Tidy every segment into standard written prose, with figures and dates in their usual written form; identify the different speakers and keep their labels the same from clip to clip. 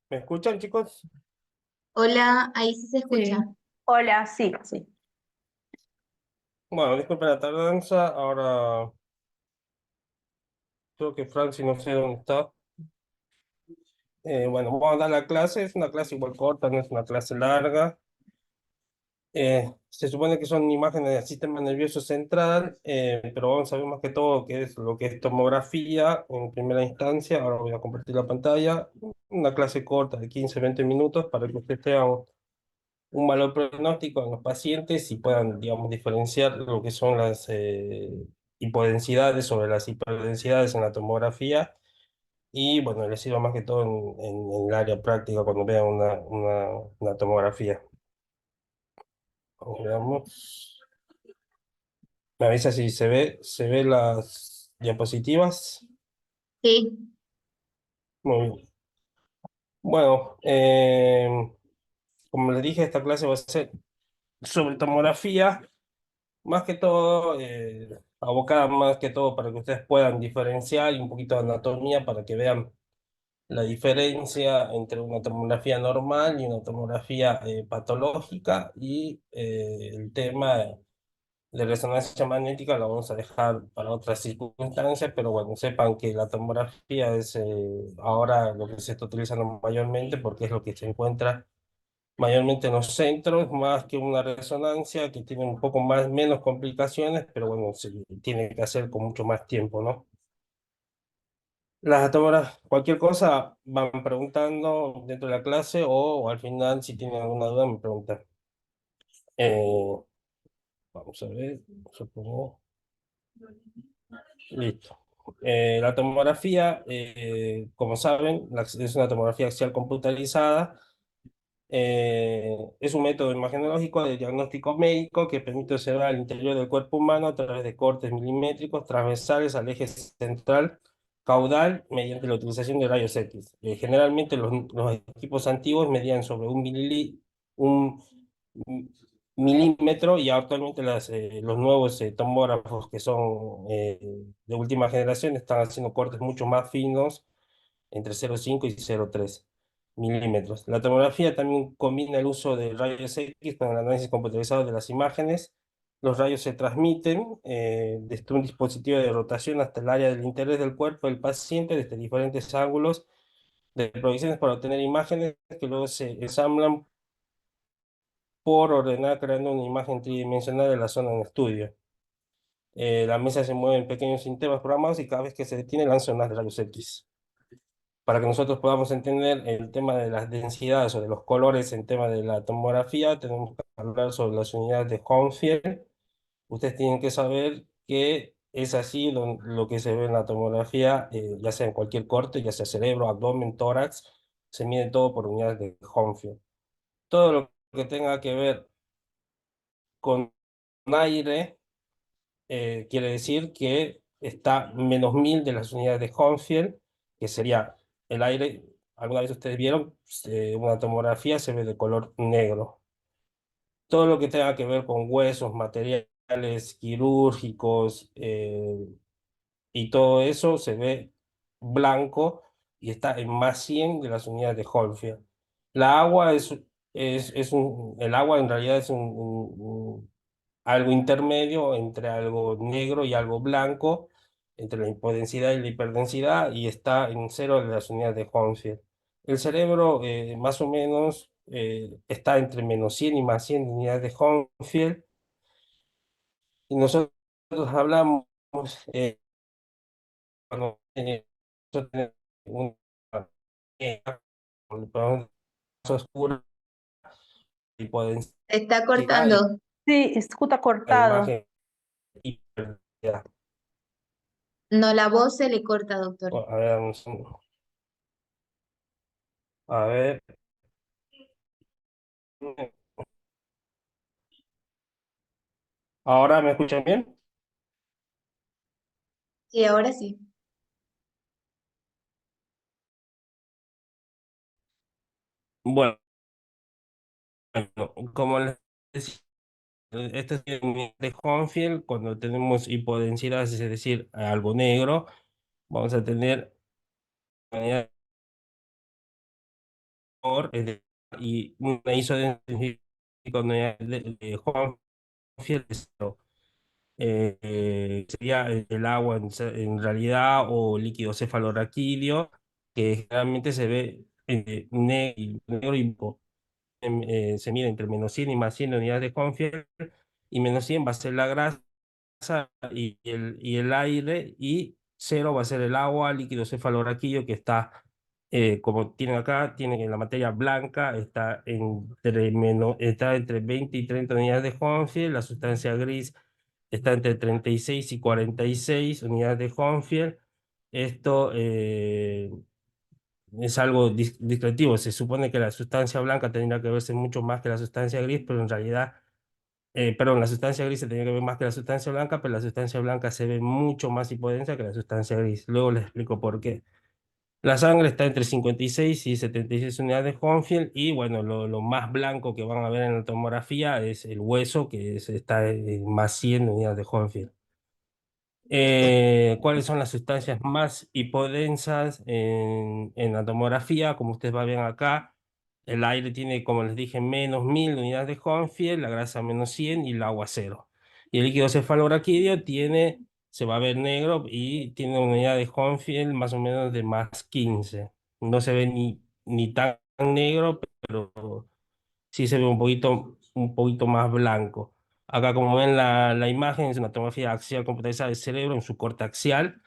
Speaker 1: ¿Me escuchan, chicos?
Speaker 2: Hola, ahí sí se escucha.
Speaker 3: Sí. Hola, sí, sí.
Speaker 1: Bueno, disculpen la tardanza. Ahora creo que Franci no sé dónde está. Bueno, vamos a dar la clase. Es una clase igual corta, no es una clase larga. Se supone que son imágenes del sistema nervioso central, pero vamos a ver más que todo qué es lo que es tomografía en primera instancia. Ahora voy a compartir la pantalla. Una clase corta de 15 20 minutos para que ustedes tengan un valor pronóstico en los pacientes y puedan, digamos, diferenciar lo que son las hipodensidades sobre las hiperdensidades en la tomografía y, bueno, les sirva más que todo en el área práctica cuando vean una tomografía. Veamos. Me avisa si se ve las diapositivas.
Speaker 2: Sí,
Speaker 1: Muy bien. Bueno, como les dije, esta clase va a ser sobre tomografía. Más que todo, abocada más que todo para que ustedes puedan diferenciar y un poquito de anatomía para que vean la diferencia entre una tomografía normal y una tomografía patológica y el tema de resonancia magnética lo vamos a dejar para otras circunstancias, pero bueno, sepan que la tomografía es ahora lo que se está utilizando mayormente porque es lo que se encuentra mayormente en los centros, más que una resonancia que tiene un poco más, menos complicaciones, pero bueno, se tiene que hacer con mucho más tiempo, ¿no? Las tomoras, cualquier cosa van preguntando dentro de la clase o al final, si tienen alguna duda, me preguntan. Eh, Vamos a ver, supongo. Listo. La tomografía, como saben, es una tomografía axial computarizada. Es un método imagenológico de diagnóstico médico que permite observar el interior del cuerpo humano a través de cortes milimétricos transversales al eje central caudal mediante la utilización de rayos X. Generalmente los equipos antiguos medían sobre un milímetro y actualmente los nuevos tomógrafos que son de última generación están haciendo cortes mucho más finos entre 0,5 y 0,3 milímetros. La tomografía también combina el uso de rayos X con el análisis computarizado de las imágenes. Los rayos se transmiten desde un dispositivo de rotación hasta el área del interés del cuerpo del paciente desde diferentes ángulos de proyecciones para obtener imágenes que luego se ensamblan por ordenar creando una imagen tridimensional de la zona en estudio. La mesa se mueve en pequeños sistemas programados y cada vez que se detiene lanza unas rayos X. Para que nosotros podamos entender el tema de las densidades o de los colores en tema de la tomografía, tenemos que hablar sobre las unidades de Hounsfield. Ustedes tienen que saber que es así lo que se ve en la tomografía, ya sea en cualquier corte, ya sea cerebro, abdomen, tórax, se mide todo por unidades de Hounsfield. Todo lo que tenga que ver con aire, quiere decir que está -1000 de las unidades de Hounsfield, que sería el aire. ¿Alguna vez ustedes vieron una tomografía? Se ve de color negro. Todo lo que tenga que ver con huesos, materiales quirúrgicos y todo eso se ve blanco y está en +100 de las unidades de Hounsfield. La agua el agua en realidad es algo intermedio entre algo negro y algo blanco, entre la hipodensidad y la hiperdensidad, y está en 0 de las unidades de Hounsfield. El cerebro, más o menos, está entre -100 y +100 unidades de Hounsfield, y nosotros hablamos, cuando nosotros tenemos una oscura
Speaker 2: se está
Speaker 1: hipodensidad y
Speaker 2: cortando.
Speaker 3: Sí, escucha
Speaker 1: la
Speaker 3: cortado.
Speaker 1: imagen hiperdensidad.
Speaker 2: No, la voz se le corta, doctor.
Speaker 1: Bueno, a ver, dame un segundo. A ver. ¿Ahora me escuchan bien?
Speaker 2: Sí, ahora sí.
Speaker 1: Bueno, como les decía, este es el de Hounsfield. Cuando tenemos hipodensidad, es decir, algo negro, vamos a tener y una isodensífica de Juan Fiel, sería el agua en realidad o líquido cefalorraquídeo, que generalmente se ve negro y blanco. Se mide entre -100 y +100 unidades de Juanfiel, y -100 va a ser la grasa y el aire, y 0 va a ser el agua, líquido cefalorraquídeo, que está, como tienen acá, tienen en la materia blanca, está entre 20 y 30 unidades de Hohenfield. La sustancia gris está entre 36 y 46 unidades de Hohenfield. Esto es algo discretivo. Se supone que la sustancia blanca tendría que verse mucho más que la sustancia gris, pero en realidad, perdón, la sustancia gris se tenía que ver más que la sustancia blanca, pero la sustancia blanca se ve mucho más hipodensa que la sustancia gris. Luego les explico por qué. La sangre está entre 56 y 76 unidades de Hohenfield, y bueno, lo más blanco que van a ver en la tomografía es el hueso, que está en +100 unidades de Hohenfield. ¿Cuáles son las sustancias más hipodensas en la tomografía? Como ustedes ven acá, el aire tiene, como les dije, -1000 unidades de Hohenfield, la grasa -100 y el agua 0. Y el líquido cefalorraquídeo se va a ver negro y tiene una unidad de Hohenfield más o menos de +15. No se ve ni tan negro, pero sí se ve un poquito más blanco. Acá, como ven la imagen, es una tomografía axial computarizada del cerebro en su corte axial.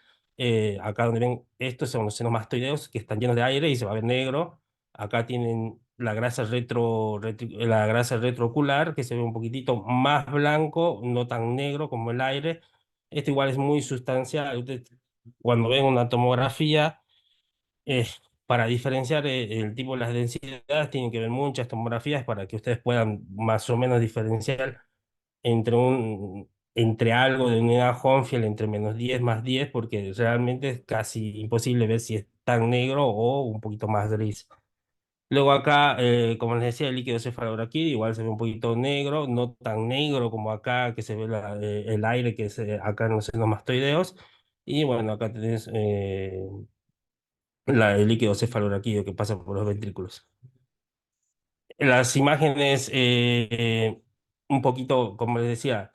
Speaker 1: Acá donde ven, estos son los senos mastoideos que están llenos de aire y se va a ver negro. Acá tienen la grasa retroocular, que se ve un poquitito más blanco, no tan negro como el aire. Esto igual es muy sustancial. Ustedes, cuando ven una tomografía, eh, para diferenciar el tipo de las densidades, tienen que ver muchas tomografías para que ustedes puedan más o menos diferenciar entre algo de unidad Hohenfield entre -10 +10, porque realmente es casi imposible ver si es tan negro o un poquito más gris. Luego acá, como les decía, el líquido cefalorraquídeo igual se ve un poquito negro, no tan negro como acá, que se ve el aire que es acá en los senos mastoideos. Y bueno, acá tenés el líquido cefalorraquídeo que pasa por los ventrículos. Las imágenes, un poquito, como les decía,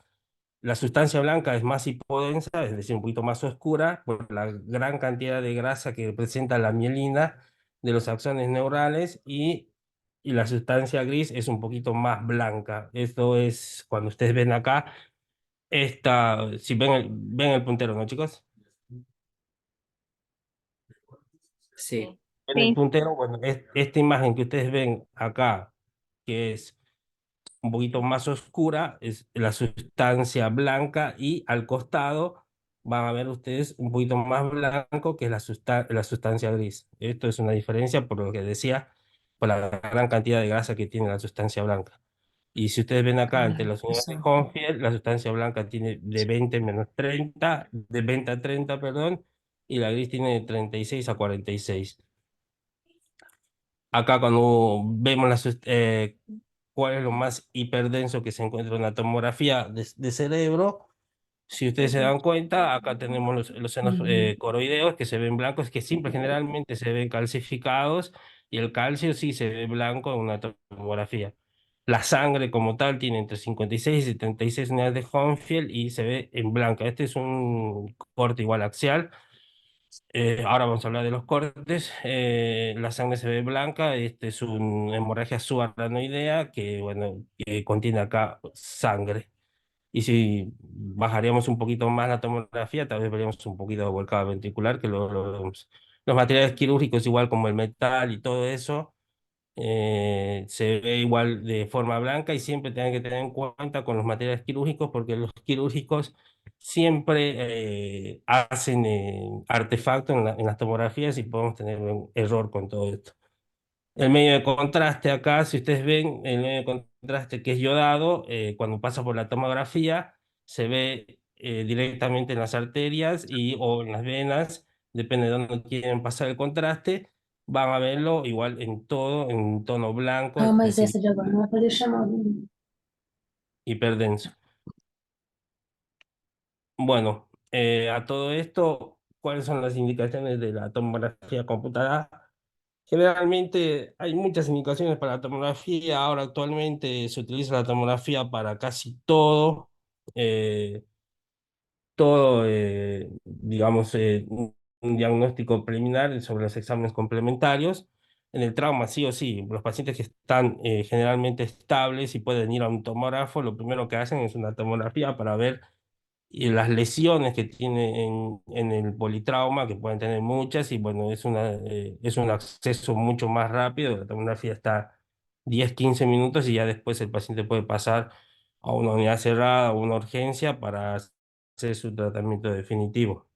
Speaker 1: la sustancia blanca es más hipodensa, es decir, un poquito más oscura, por la gran cantidad de grasa que presenta la mielina de los axones neurales, y la sustancia gris es un poquito más blanca. Esto es cuando ustedes ven acá, si ven el puntero, ¿no, chicos?
Speaker 4: Sí.
Speaker 1: En el
Speaker 3: Sí.
Speaker 1: puntero, bueno, esta imagen que ustedes ven acá, que es un poquito más oscura, es la sustancia blanca, y al costado van a ver ustedes un poquito más blanco, que es la sustancia gris. Esto es una diferencia, por lo que decía, por la gran cantidad de grasa que tiene la sustancia blanca. Y si ustedes ven acá, entre las unidades de Hohenfield, la sustancia blanca tiene de 20 menos 30, de 20 a 30, perdón, y la gris tiene de 36 a 46. Acá, cuando vemos cuál es lo más hiperdenso que se encuentra en la tomografía de cerebro, si ustedes se dan cuenta, acá tenemos los senos coroideos, que se ven blancos, que siempre generalmente se ven calcificados, y el calcio sí se ve blanco en una tomografía. La sangre como tal tiene entre 56 y 76 unidades de Hohenfield y se ve en blanca. Este es un corte igual axial. Ahora vamos a hablar de los cortes. La sangre se ve blanca. Este es una hemorragia subarachnoidea que, bueno, que contiene acá sangre. Y si bajaríamos un poquito más la tomografía, tal vez veríamos un poquito de volcado ventricular, que lo vemos. Los materiales quirúrgicos, igual como el metal y todo eso, se ve igual de forma blanca, y siempre tienen que tener en cuenta con los materiales quirúrgicos, porque los quirúrgicos siempre hacen artefactos en las tomografías, y podemos tener un error con todo esto. El medio de contraste acá, si ustedes ven, el medio de contraste que es yodado, cuando pasa por la tomografía, se ve directamente en las arterias o en las venas, depende de dónde quieren pasar el contraste, van a verlo igual en todo, en tono blanco,
Speaker 5: Ah,
Speaker 1: es
Speaker 5: mas
Speaker 1: decir,
Speaker 5: essa de agora não é para deixar mal.
Speaker 1: hiperdenso. Bueno, a todo esto, ¿cuáles son las indicaciones de la tomografía computada? Generalmente hay muchas indicaciones para la tomografía. Ahora actualmente se utiliza la tomografía para casi todo. eh, digamos, un diagnóstico preliminar sobre los exámenes complementarios. En el trauma, sí o sí, los pacientes que están generalmente estables y pueden ir a un tomógrafo, lo primero que hacen es una tomografía para ver las lesiones que tiene en el politrauma, que pueden tener muchas, y bueno, es un acceso mucho más rápido. La tomografía está 10 15 minutos y ya después el paciente puede pasar a una unidad cerrada o una urgencia para hacer su tratamiento definitivo.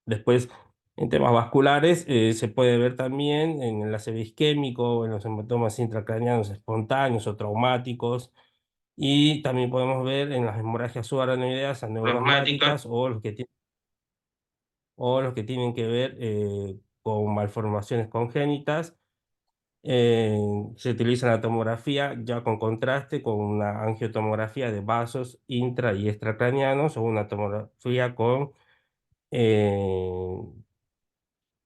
Speaker 1: Después, en temas vasculares, se puede ver también en el ACV isquémico, en los hematomas intracraneanos espontáneos o traumáticos, y también podemos ver en las hemorragias subarachnoideas
Speaker 4: Plasmática.
Speaker 1: aneurosmáticas o los que tienen que ver con malformaciones congénitas. Se utiliza la tomografía ya con contraste, con una angiotomografía de vasos intra y extracraneanos o una tomografía eh,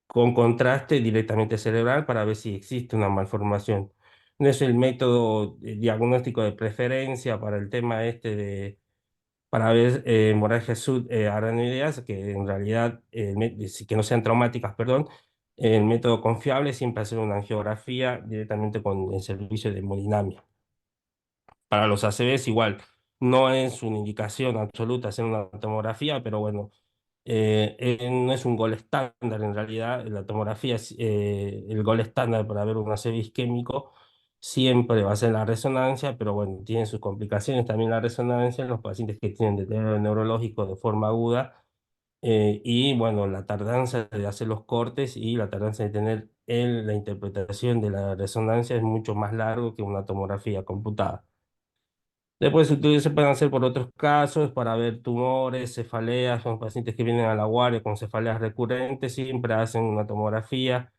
Speaker 1: con contraste directamente cerebral para ver si existe una malformación. No es el método diagnóstico de preferencia para el tema para ver hemorragias subarachnoideas, que en realidad, que no sean traumáticas, perdón. El método confiable siempre hacer una angiografía directamente con el servicio de hemodinamia. Para los ACVs igual, no es una indicación absoluta hacer una tomografía, pero bueno, no es un gol estándar en realidad. La tomografía es el gol estándar para ver un ACV isquémico. Siempre va a ser la resonancia, pero bueno, tiene sus complicaciones también la resonancia en los pacientes que tienen deterioro neurológico de forma aguda. Y bueno, la tardanza de hacer los cortes y la tardanza de tener la interpretación de la resonancia es mucho más largo que una tomografía computada. Después se pueden hacer por otros casos para ver tumores, cefaleas, son pacientes que vienen a la guardia con cefaleas recurrentes, siempre hacen una tomografía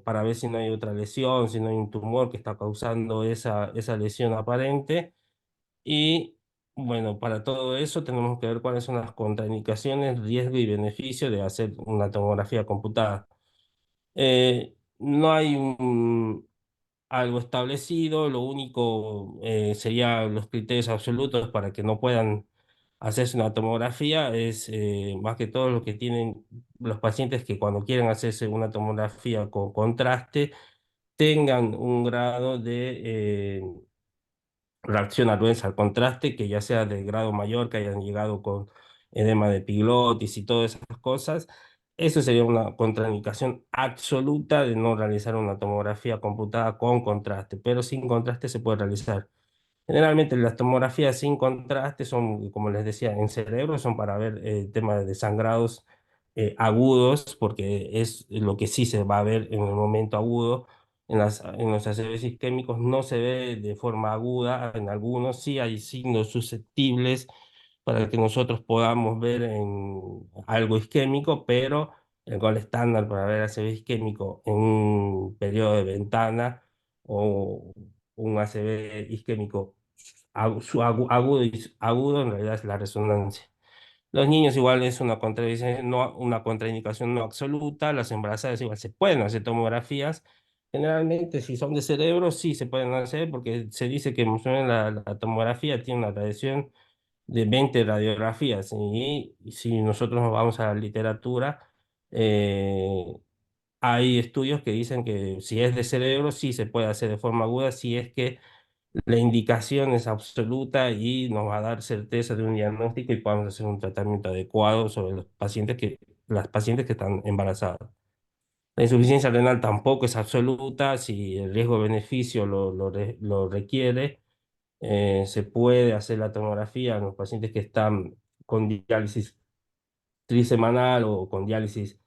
Speaker 1: para ver si no hay otra lesión, si no hay un tumor que está causando esa lesión aparente. Y bueno, para todo eso tenemos que ver cuáles son las contraindicaciones, riesgo y beneficio de hacer una tomografía computada. No hay algo establecido, lo único sería los criterios absolutos para que no puedan hacerse una tomografía, es más que todo lo que tienen los pacientes que cuando quieren hacerse una tomografía con contraste tengan un grado de reacción adversa al contraste, que ya sea de grado mayor, que hayan llegado con edema de epiglotis y todas esas cosas. Eso sería una contraindicación absoluta de no realizar una tomografía computada con contraste, pero sin contraste se puede realizar. Generalmente las tomografías sin contraste son, como les decía, en cerebro, son para ver temas de sangrados agudos, porque es lo que sí se va a ver en el momento agudo. En los ACVs isquémicos no se ve de forma aguda, en algunos sí hay signos susceptibles para que nosotros podamos ver en algo isquémico, pero el gol estándar para ver ACV isquémico en un periodo de ventana o un ACV isquémico agudo, agudo en realidad es la resonancia. Los niños igual es una contraindicación no, una contraindicación no absoluta, las embarazadas igual se pueden hacer tomografías. Generalmente, si son de cerebro, sí se pueden hacer porque se dice que más o menos la tomografía tiene una radiación de 20 radiografías. Y si nosotros nos vamos a la literatura, eh, hay estudios que dicen que si es de cerebro, sí se puede hacer de forma aguda, si es que la indicación es absoluta y nos va a dar certeza de un diagnóstico y podamos hacer un tratamiento adecuado sobre las pacientes que están embarazadas. La insuficiencia renal tampoco es absoluta, si el riesgo-beneficio lo requiere, se puede hacer la tomografía en los pacientes que están con diálisis trisemanal o con diálisis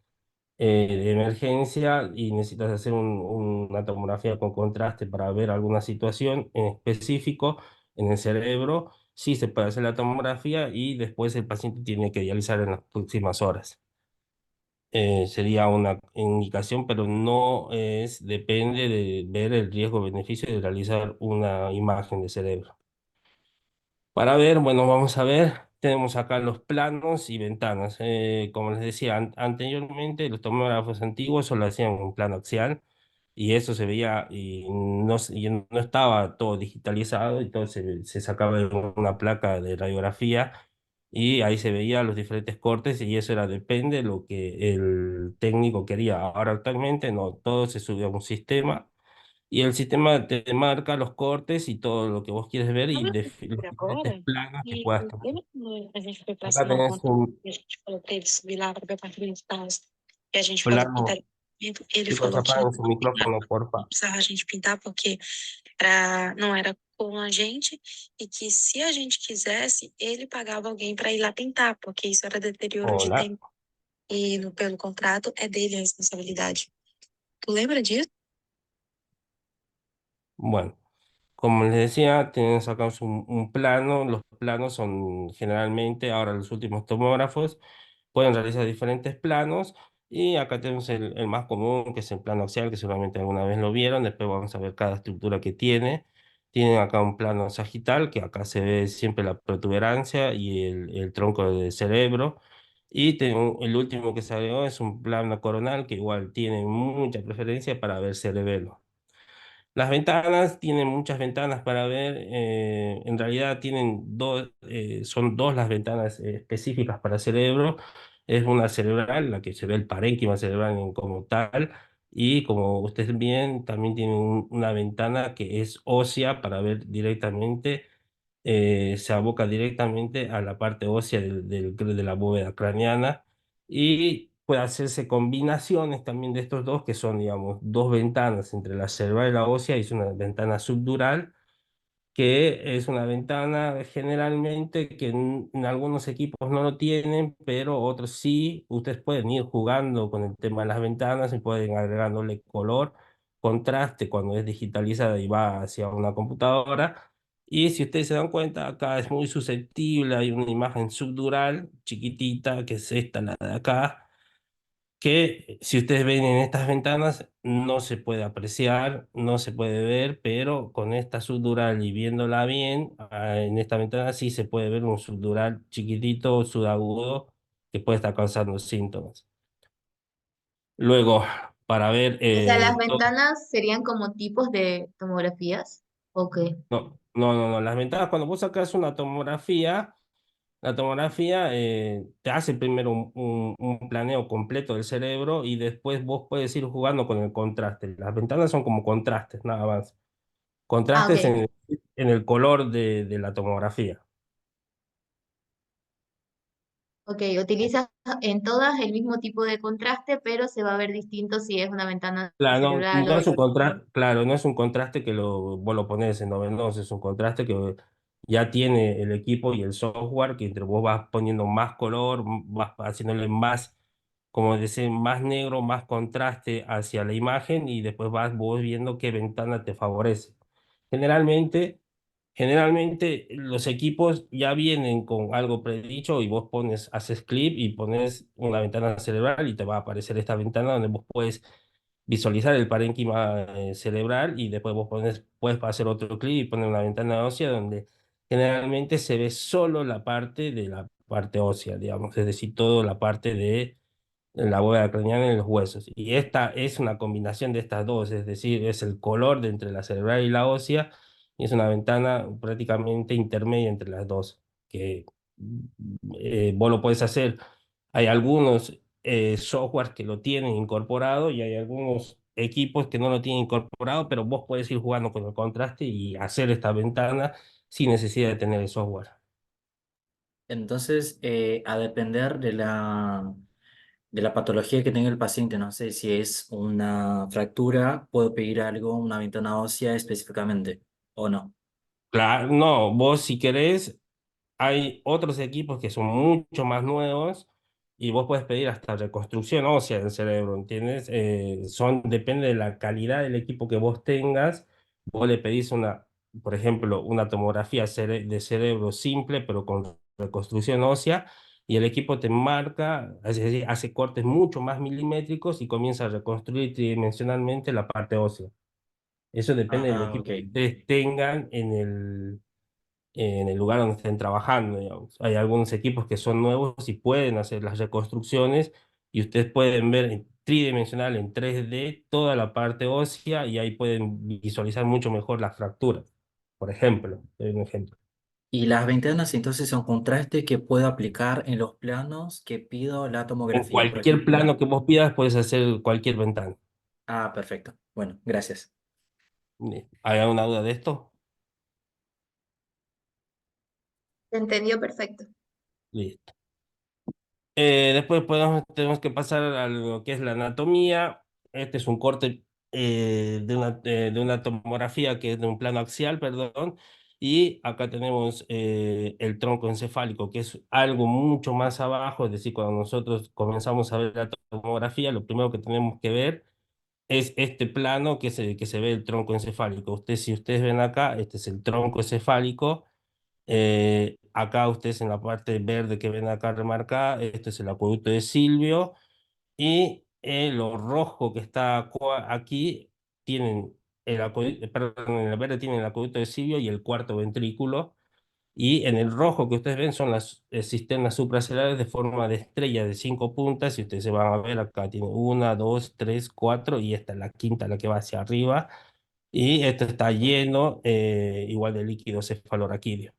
Speaker 1: de emergencia y necesitas hacer una tomografía con contraste para ver alguna situación en específico en el cerebro. Sí se puede hacer la tomografía y después el paciente tiene que dializar en las próximas horas. Sería una indicación, pero no es, depende de ver el riesgo-beneficio de realizar una imagen de cerebro. Para ver, bueno, vamos a ver tenemos acá los planos y ventanas. Como les decía anteriormente, los tomógrafos antiguos solo hacían un plano axial y eso se veía y no estaba todo digitalizado, y todo se sacaba de una placa de radiografía y ahí se veía los diferentes cortes, y eso era depende de lo que el técnico quería. Ahora actualmente no, todo se sube a un sistema y el sistema te marca los cortes y todo lo que vos quieres ver y los
Speaker 5: Por
Speaker 1: diferentes
Speaker 5: agora.
Speaker 1: planos que
Speaker 5: E
Speaker 1: puedas tomar.
Speaker 5: lembra quando a gente foi pra
Speaker 1: Acá
Speaker 5: assinar o
Speaker 1: tenés
Speaker 5: contrato
Speaker 1: un
Speaker 5: e a gente falou pra ele subir lá para o departamento de tal, e a gente falou pintar
Speaker 1: plano.
Speaker 5: apartamento, ele
Speaker 1: Chicos,
Speaker 5: falou que
Speaker 1: apaguen su micrófono,
Speaker 5: não
Speaker 1: porfa.
Speaker 5: precisava a gente pintar porque não era com a gente e que se a gente quisesse, ele pagava alguém para ir lá pintar, porque isso era deterioro de
Speaker 1: Hola.
Speaker 5: tempo e pelo contrato é dele a responsabilidade. Tu lembra disso?
Speaker 1: Bueno, como les decía, tenés acá un plano. Los planos son generalmente, ahora los últimos tomógrafos pueden realizar diferentes planos. Y acá tenemos el más común, que es el plano axial, que seguramente alguna vez lo vieron. Después vamos a ver cada estructura que tiene. Tienen acá un plano sagital, que acá se ve siempre la protuberancia y el tronco del cerebro. Y el último que se agregó es un plano coronal, que igual tiene mucha preferencia para ver cerebelo. Las ventanas, tienen muchas ventanas para ver. En realidad tienen son dos las ventanas específicas para cerebro. Es una cerebral, la que se ve el parénquima cerebral como tal, y como ustedes ven, también tiene una ventana que es ósea para ver directamente. Se aboca directamente a la parte ósea de la bóveda craneana, y puede hacerse combinaciones también de estos dos, que son, digamos, dos ventanas entre la cerebral y la ósea, y es una ventana subdural, que es una ventana generalmente que en algunos equipos no lo tienen, pero otros sí. Ustedes pueden ir jugando con el tema de las ventanas y pueden agregándole color, contraste cuando es digitalizada y va hacia una computadora. Y si ustedes se dan cuenta, acá es muy susceptible, hay una imagen subdural chiquitita, que es esta, la de acá, que si ustedes ven en estas ventanas no se puede apreciar, no se puede ver, pero con esta subdural y viéndola bien, en esta ventana sí se puede ver un subdural chiquitito, subagudo, que puede estar causando síntomas. Luego, para ver,
Speaker 2: O sea, las ventanas serían como tipos de tomografías. Ok.
Speaker 1: no, las ventanas, cuando vos sacas una tomografía, la tomografía te hace primero un planeo completo del cerebro, y después vos puedes ir jugando con el contraste. Las ventanas son como contrastes, nada más.
Speaker 2: Ah,
Speaker 1: Contrastes
Speaker 2: ok.
Speaker 1: en el color de la tomografía.
Speaker 2: Ok, utilizas en todas el mismo tipo de contraste, pero se va a ver distinto si es una ventana
Speaker 1: Claro,
Speaker 2: cerebral o...
Speaker 1: claro, no es un contraste que vos lo pones en novenos, es un contraste que ya tiene el equipo y el software, que entre vos vas poniendo más color, vas haciéndole más, como decir, más negro, más contraste hacia la imagen, y después vas vos viendo qué ventana te favorece. Generalmente, generalmente los equipos ya vienen con algo predicho, y vos haces clip y pones una ventana cerebral y te va a aparecer esta ventana donde vos puedes visualizar el parénquima cerebral, y después puedes hacer otro clic y poner una ventana ósea donde generalmente se ve solo la parte de la parte ósea, digamos, es decir, toda la parte de la bóveda craneana en los huesos. Y esta es una combinación de estas dos, es decir, es el color de entre la cerebral y la ósea, y es una ventana prácticamente intermedia entre las dos, que vos lo puedes hacer. Hay algunos softwares que lo tienen incorporado, y hay algunos equipos que no lo tienen incorporado, pero vos puedes ir jugando con el contraste y hacer esta ventana sin necesidad de tener el software.
Speaker 4: Entonces, a depender de la patología que tenga el paciente, no sé si es una fractura, puedo pedir algo, una ventana ósea específicamente, o no.
Speaker 1: Claro, no, vos si querés, hay otros equipos que son mucho más nuevos, y vos puedes pedir hasta reconstrucción ósea del cerebro, ¿entiendes? Depende de la calidad del equipo que vos tengas. Vos le pedís por ejemplo, una tomografía de cerebro simple, pero con reconstrucción ósea, y el equipo te marca, es decir, hace cortes mucho más milimétricos y comienza a reconstruir tridimensionalmente la parte ósea. Eso depende del
Speaker 4: Ah,
Speaker 1: equipo que
Speaker 4: ok.
Speaker 1: ustedes tengan en el lugar donde estén trabajando, digamos. Hay algunos equipos que son nuevos y pueden hacer las reconstrucciones y ustedes pueden ver en tridimensional, en 3D, toda la parte ósea y ahí pueden visualizar mucho mejor las fracturas, por ejemplo. Te doy un ejemplo.
Speaker 4: Y las ventanas entonces son contraste que puedo aplicar en los planos que pido la
Speaker 1: En
Speaker 4: tomografía, por
Speaker 1: cualquier
Speaker 4: ejemplo.
Speaker 1: plano que vos pidas, puedes hacer cualquier ventana.
Speaker 4: Ah, perfecto. Bueno, gracias.
Speaker 1: ¿Hay alguna duda de esto?
Speaker 2: Se entendió perfecto.
Speaker 1: Listo. Después tenemos que pasar a lo que es la anatomía. Este es un corte de una tomografía que es de un plano axial, perdón. Y acá tenemos el tronco encefálico, que es algo mucho más abajo. Es decir, cuando nosotros comenzamos a ver la tomografía, lo primero que tenemos que ver es este plano que se ve el tronco encefálico. Si ustedes ven acá, este es el tronco encefálico. Acá ustedes en la parte verde que ven acá remarcada, este es el acueducto de Silvio y lo rojo que está aquí tienen perdón, en el verde tienen el acueducto de Silvio y el cuarto ventrículo y en el rojo que ustedes ven son las cisternas supracelares de forma de estrella de 5 puntas y ustedes se van a ver acá tiene una, dos, tres, cuatro y esta es la quinta la que va hacia arriba y esto está lleno igual de líquido cefalorraquídeo.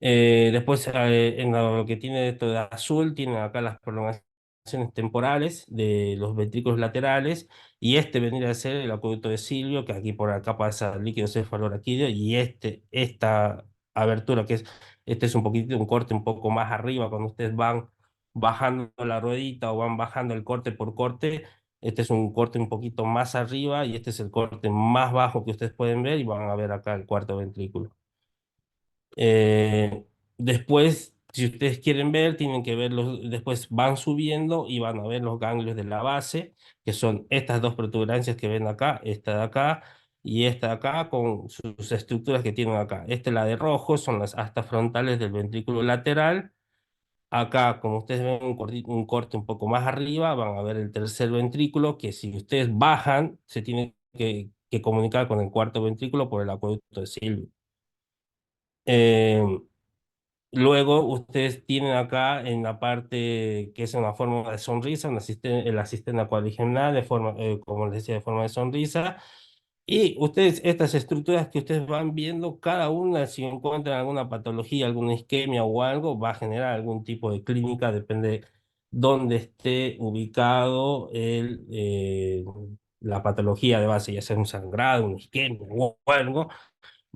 Speaker 1: Después, en lo que tiene esto de azul, tiene acá las prolongaciones temporales de los ventrículos laterales, y este vendría a ser el acueducto de Silvio, que aquí por acá pasa el líquido cefalorraquídeo, y esta abertura, este es un poquitito, un corte un poco más arriba, cuando ustedes van bajando la ruedita o van bajando el corte por corte, este es un corte un poquito más arriba, y este es el corte más bajo que ustedes pueden ver, y van a ver acá el cuarto ventrículo. Eh, Después, si ustedes quieren ver, tienen que verlos, después van subiendo y van a ver los ganglios de la base, que son estas dos protuberancias que ven acá, esta de acá y esta de acá, con sus estructuras que tienen acá. Esta, la de rojo, son las astas frontales del ventrículo lateral. Acá, como ustedes ven un corte un poco más arriba, van a ver el tercer ventrículo, que si ustedes bajan, se tiene que comunicar con el cuarto ventrículo por el acueducto de Silvio. Eh, Luego ustedes tienen acá en la parte que es una forma de sonrisa, la cisterna cuadrigeminal de forma, como les decía, de forma de sonrisa. Y ustedes, estas estructuras que ustedes van viendo, cada una, si encuentran alguna patología, alguna isquemia o algo, va a generar algún tipo de clínica, depende de dónde esté ubicado la patología de base, ya sea un sangrado, una isquemia o algo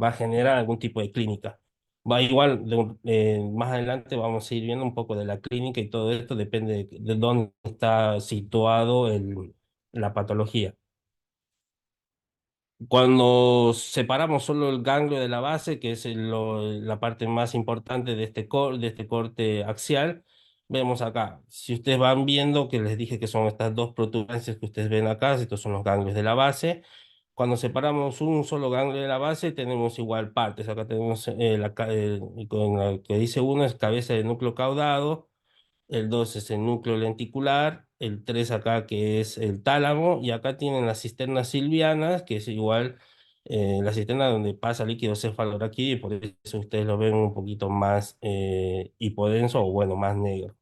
Speaker 1: va a generar algún tipo de clínica. Va igual, más adelante vamos a ir viendo un poco de la clínica y todo esto depende de dónde está situado la patología. Cuando separamos solo el ganglio de la base, que es la parte más importante de este corte axial, vemos acá, si ustedes van viendo que les dije que son estas dos protuberancias que ustedes ven acá, estos son los ganglios de la base. Cuando separamos un solo ganglio de la base, tenemos igual partes. Acá tenemos con la que dice uno es cabeza de núcleo caudado, el 2 es el núcleo lenticular, el 3 acá que es el tálamo, y acá tienen las cisternas silvianas, que es igual la cisterna donde pasa líquido cefalorraquídeo, y por eso ustedes lo ven un poquito más hipodenso o bueno, más negro.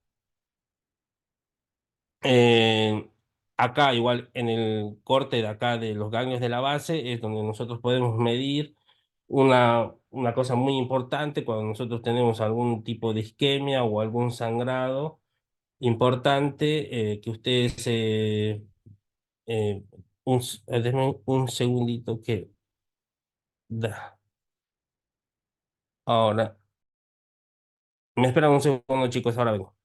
Speaker 1: Eh, Acá igual en el corte de acá de los ganglios de la base es donde nosotros podemos medir una cosa muy importante cuando nosotros tenemos algún tipo de isquemia o algún sangrado importante que ustedes, eh, denme un segundito que ahora, me esperan un segundo chicos, ahora vengo.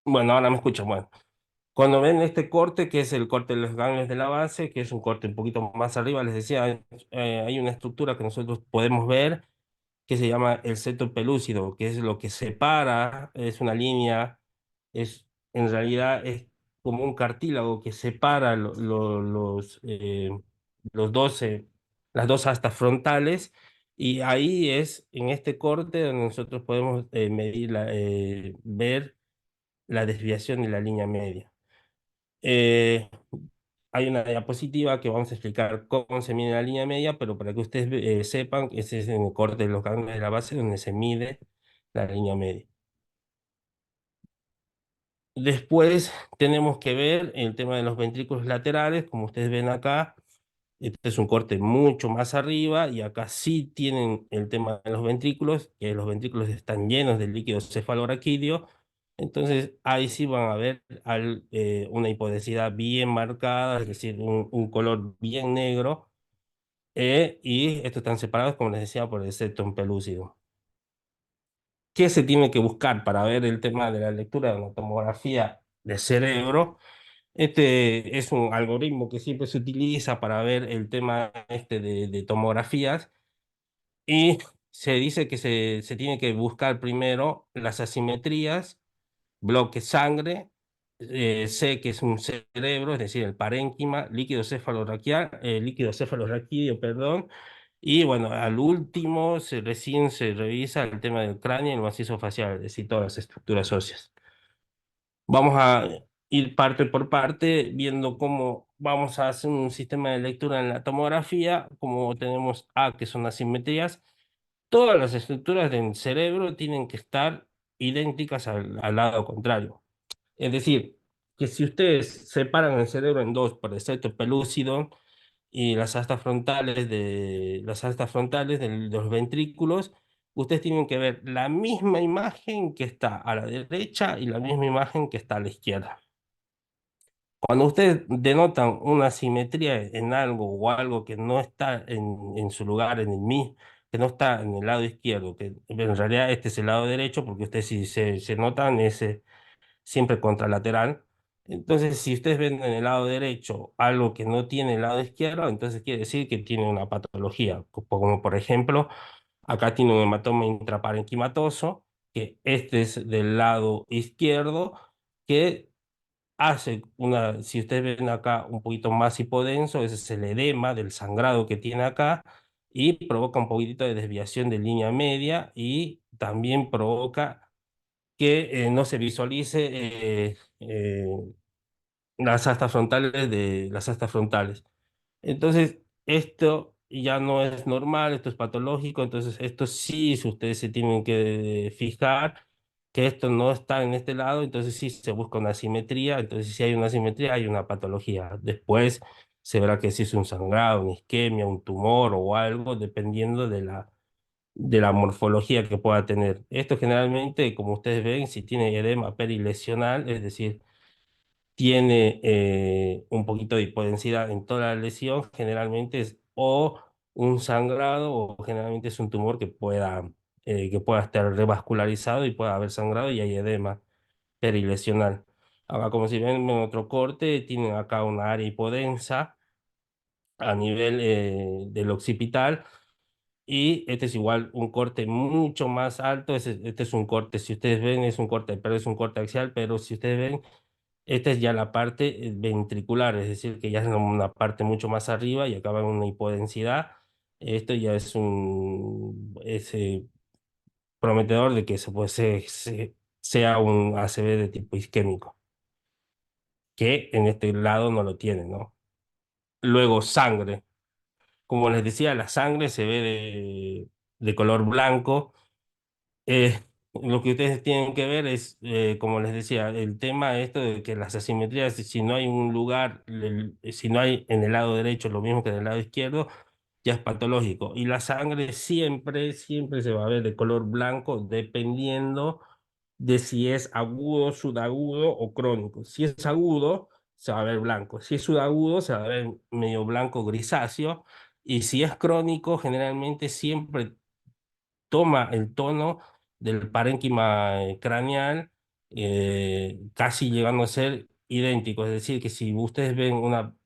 Speaker 1: Bueno, ahora me escuchan, bueno. Cuando ven este corte, que es el corte de los ganglios de la base, que es un corte un poquito más arriba, les decía, hay una estructura que nosotros podemos ver que se llama el septo pelúcido, que es lo que separa, es una línea, es, en realidad es como un cartílago que separa los 12, las dos astas frontales, y ahí es, en este corte, donde nosotros podemos ver la desviación de la línea media. Eh, Hay una diapositiva que vamos a explicar cómo se mide la línea media, pero para que ustedes sepan, ese es en el corte de los ganglios de la base donde se mide la línea media. Después tenemos que ver el tema de los ventrículos laterales, como ustedes ven acá. Este es un corte mucho más arriba y acá sí tienen el tema de los ventrículos, que los ventrículos están llenos de líquido cefalorraquídeo. Entonces ahí sí van a ver una hipodensidad bien marcada, es decir, un color bien negro. Y estos están separados, como les decía, por el septum pelúcido. ¿Qué se tiene que buscar para ver el tema de la lectura de una tomografía de cerebro? Este es un algoritmo que siempre se utiliza para ver el tema este de tomografías, y se dice que se tiene que buscar primero las asimetrías, bloque sangre, C, que es un cerebro, es decir, el parénquima, líquido cefalorraquídeo, perdón, y bueno, al último recién se revisa el tema del cráneo y el macizo facial, es decir, todas las estructuras óseas. Vamos a ir parte por parte viendo cómo vamos a hacer un sistema de lectura en la tomografía, como tenemos A, que son asimetrías. Todas las estructuras del cerebro tienen que estar idénticas al lado contrario. Es decir, que si ustedes separan el cerebro en dos por el septo pelúcido y las astas frontales de los ventrículos, ustedes tienen que ver la misma imagen que está a la derecha y la misma imagen que está a la izquierda. Cuando ustedes denotan una simetría en algo o algo que no está en su lugar, que no está en el lado izquierdo, que en realidad este es el lado derecho, porque ustedes si se notan ese siempre contralateral. Entonces, si ustedes ven en el lado derecho algo que no tiene el lado izquierdo, entonces quiere decir que tiene una patología, como por ejemplo, acá tiene un hematoma intraparenquimatoso, que este es del lado izquierdo, que hace si ustedes ven acá un poquito más hipodenso, ese es el edema del sangrado que tiene acá, y provoca un poquitito de desviación de línea media, y también provoca que no se visualice las astas frontales. Entonces, esto ya no es normal, esto es patológico, entonces esto sí, si ustedes se tienen que fijar que esto no está en este lado, entonces sí se busca una simetría, entonces si hay una simetría hay una patología. Después se verá que si es un sangrado, una isquemia, un tumor o algo, dependiendo de la morfología que pueda tener. Esto generalmente, como ustedes ven, si tiene edema perilesional, es decir, tiene un poquito de hipodensidad en toda la lesión, generalmente es o un sangrado o generalmente es un tumor que pueda estar revascularizado y pueda haber sangrado y hay edema perilesional. Ahora, como si ven en otro corte, tienen acá una área hipodensa a nivel del occipital, y este es igual un corte mucho más alto. Este es un corte, si ustedes ven, es un corte axial, pero si ustedes ven, esta es ya la parte ventricular, es decir, que ya es una parte mucho más arriba y acaba en una hipodensidad. Esto ya es prometedor de que sea un ACV de tipo isquémico, que en este lado no lo tiene, ¿no? Luego, sangre. Como les decía, la sangre se ve de color blanco. Lo que ustedes tienen que ver es, como les decía, el tema esto de que las asimetrías, si no hay un lugar, si no hay en el lado derecho lo mismo que en el lado izquierdo, ya es patológico. Y la sangre siempre se va a ver de color blanco, dependiendo de si es agudo, sudagudo o crónico. Si es agudo, se va a ver blanco. Si es sudagudo, se va a ver medio blanco grisáceo. Y si es crónico, generalmente siempre toma el tono del parénquima craneal, casi llegando a ser idéntico. Es decir, que si ustedes ven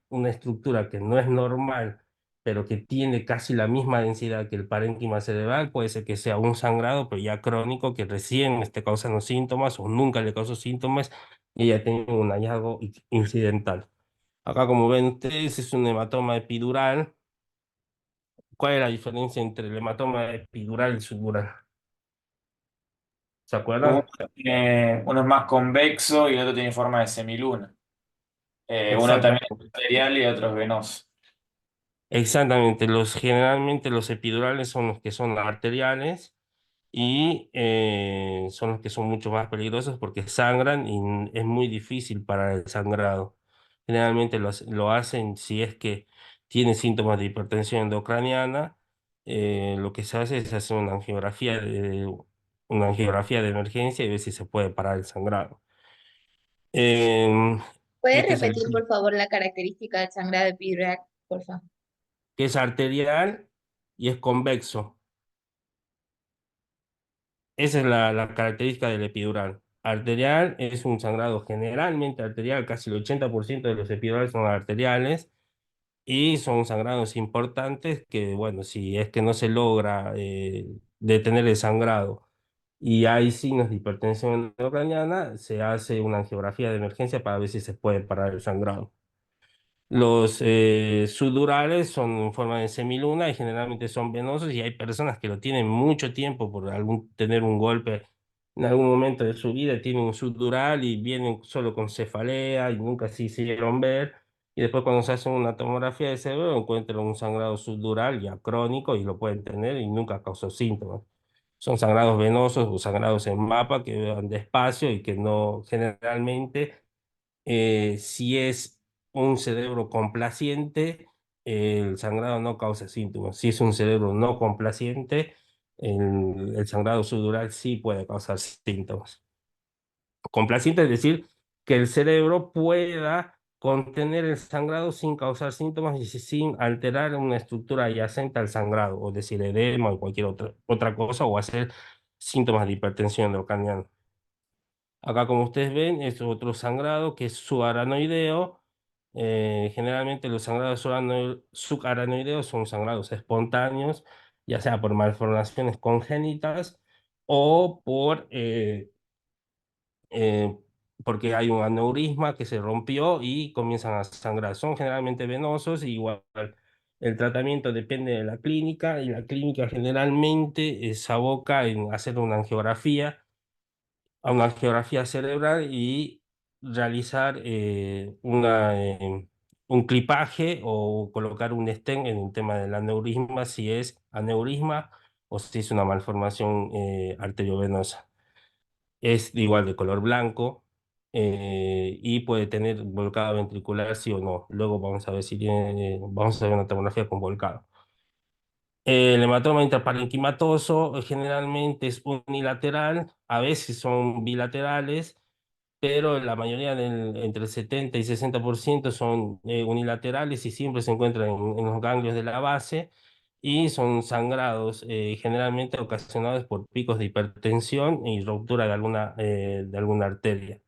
Speaker 1: una estructura que no es normal, pero que tiene casi la misma densidad que el parénquima cerebral, puede ser que sea un sangrado, pero ya crónico, que recién esté causando síntomas o nunca le causó síntomas y ya tiene un hallazgo incidental. Acá, como ven ustedes, es un hematoma epidural. ¿Cuál es la diferencia entre el hematoma epidural y subdural? ¿Se
Speaker 6: Uno,
Speaker 1: acuerdan?
Speaker 6: uno es más convexo y el otro tiene forma de semiluna. Uno también es
Speaker 1: Exactamente.
Speaker 6: arterial y otro es venoso.
Speaker 1: Exactamente. Generalmente los epidurales son los que son arteriales y son los que son mucho más peligrosos porque sangran y es muy difícil para el sangrado. Generalmente lo hacen si es que tiene síntomas de hipertensión endocraniana. Lo que se hace es hacer una angiografía de emergencia y ver si se puede parar el sangrado. Em,
Speaker 2: ¿Puedes
Speaker 1: este es el
Speaker 2: repetir, por favor, la característica del sangrado epidural, por favor?
Speaker 1: que es arterial y es convexo. Esa es la característica del epidural. Arterial es un sangrado generalmente arterial, casi el 80% de los epidurales son arteriales y son sangrados importantes que, bueno, si es que no se logra detener el sangrado y hay signos de hipertensión endocraniana, se hace una angiografía de emergencia para ver si se puede parar el sangrado. Los subdurales son en forma de semiluna y generalmente son venosos y hay personas que lo tienen mucho tiempo por tener un golpe en algún momento de su vida, tienen un subdural y vienen solo con cefalea y nunca se hicieron ver. Y después cuando se hace una tomografía de cerebro encuentran un sangrado subdural ya crónico y lo pueden tener y nunca causó síntomas. Son sangrados venosos o sangrados en mapa que van despacio y que no generalmente si es un cerebro complaciente, el sangrado no causa síntomas. Si es un cerebro no complaciente, el sangrado subdural sí puede causar síntomas. Complaciente es decir, que el cerebro pueda contener el sangrado sin causar síntomas y sin alterar una estructura adyacente al sangrado, o decir, edema o cualquier otra cosa, o hacer síntomas de hipertensión endocrinal. Acá, como ustedes ven, es otro sangrado que es subaranoideo. Generalmente los sangrados subaranoideos son sangrados espontáneos, ya sea por malformaciones congénitas o eh, porque hay un aneurisma que se rompió y comienzan a sangrar. Son generalmente venosos, y igual el tratamiento depende de la clínica y la clínica generalmente se aboca en hacer una angiografía a una angiografía cerebral y realizar un clipaje o colocar un stent en el tema del aneurisma, si es aneurisma o si es una malformación arteriovenosa. Es igual de color blanco y puede tener volcado ventricular, sí o no. Luego vamos a ver si tiene, vamos a ver una tomografía con volcado. El hematoma intraparenquimatoso generalmente es unilateral, a veces son bilaterales, pero la mayoría entre el 70 y 60% son unilaterales y siempre se encuentran en los ganglios de la base y son sangrados generalmente ocasionados por picos de hipertensión y ruptura de alguna arteria.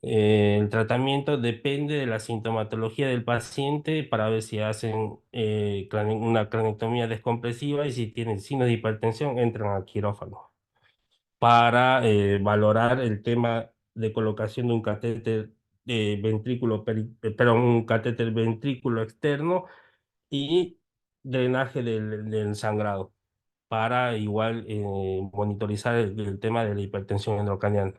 Speaker 1: El tratamiento depende de la sintomatología del paciente para ver si hacen una craniotomía descompresiva y si tienen signos de hipertensión entran al quirófano para valorar el tema de colocación de un catéter perdón, un catéter ventrículo externo y drenaje del sangrado para igual monitorizar el tema de la hipertensión endocraniana.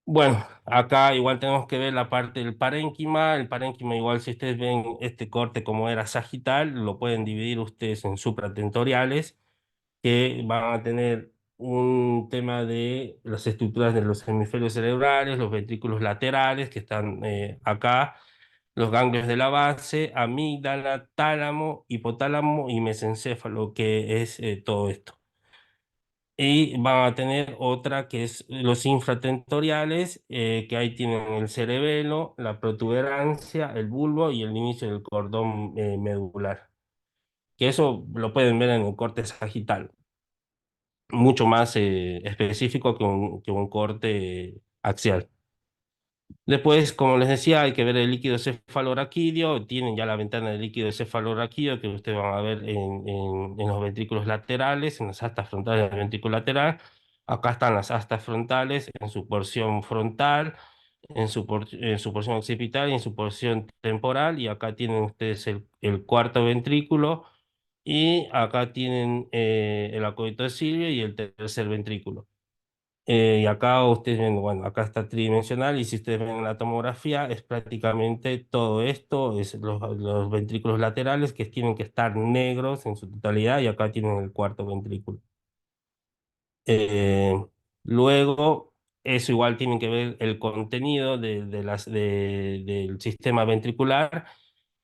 Speaker 1: Bueno, acá igual tenemos que ver la parte del parénquima. El parénquima igual, si ustedes ven este corte como era sagital, lo pueden dividir ustedes en supratentoriales, que van a tener un tema de las estructuras de los hemisferios cerebrales, los ventrículos laterales que están acá, los ganglios de la base, amígdala, tálamo, hipotálamo y mesencéfalo, que es todo esto. Y van a tener otra que es los infratentoriales, que ahí tienen el cerebelo, la protuberancia, el bulbo y el inicio del cordón medular. Que eso lo pueden ver en el corte sagital, mucho más específico que un corte axial. Después, como les decía, hay que ver el líquido cefalorraquídeo. Tienen ya la ventana del líquido cefalorraquídeo que ustedes van a ver en los ventrículos laterales, en las astas frontales del ventrículo lateral. Acá están las astas frontales en su porción frontal, en su porción occipital y en su porción temporal. Y acá tienen ustedes el cuarto ventrículo. Y acá tienen el acoito de Silvio y el tercer ventrículo. Y acá ustedes ven, bueno, acá está tridimensional y si ustedes ven la tomografía es prácticamente todo esto, es los ventrículos laterales que tienen que estar negros en su totalidad y acá tienen el cuarto ventrículo. Eh, Luego, eso igual tiene que ver el contenido del sistema ventricular.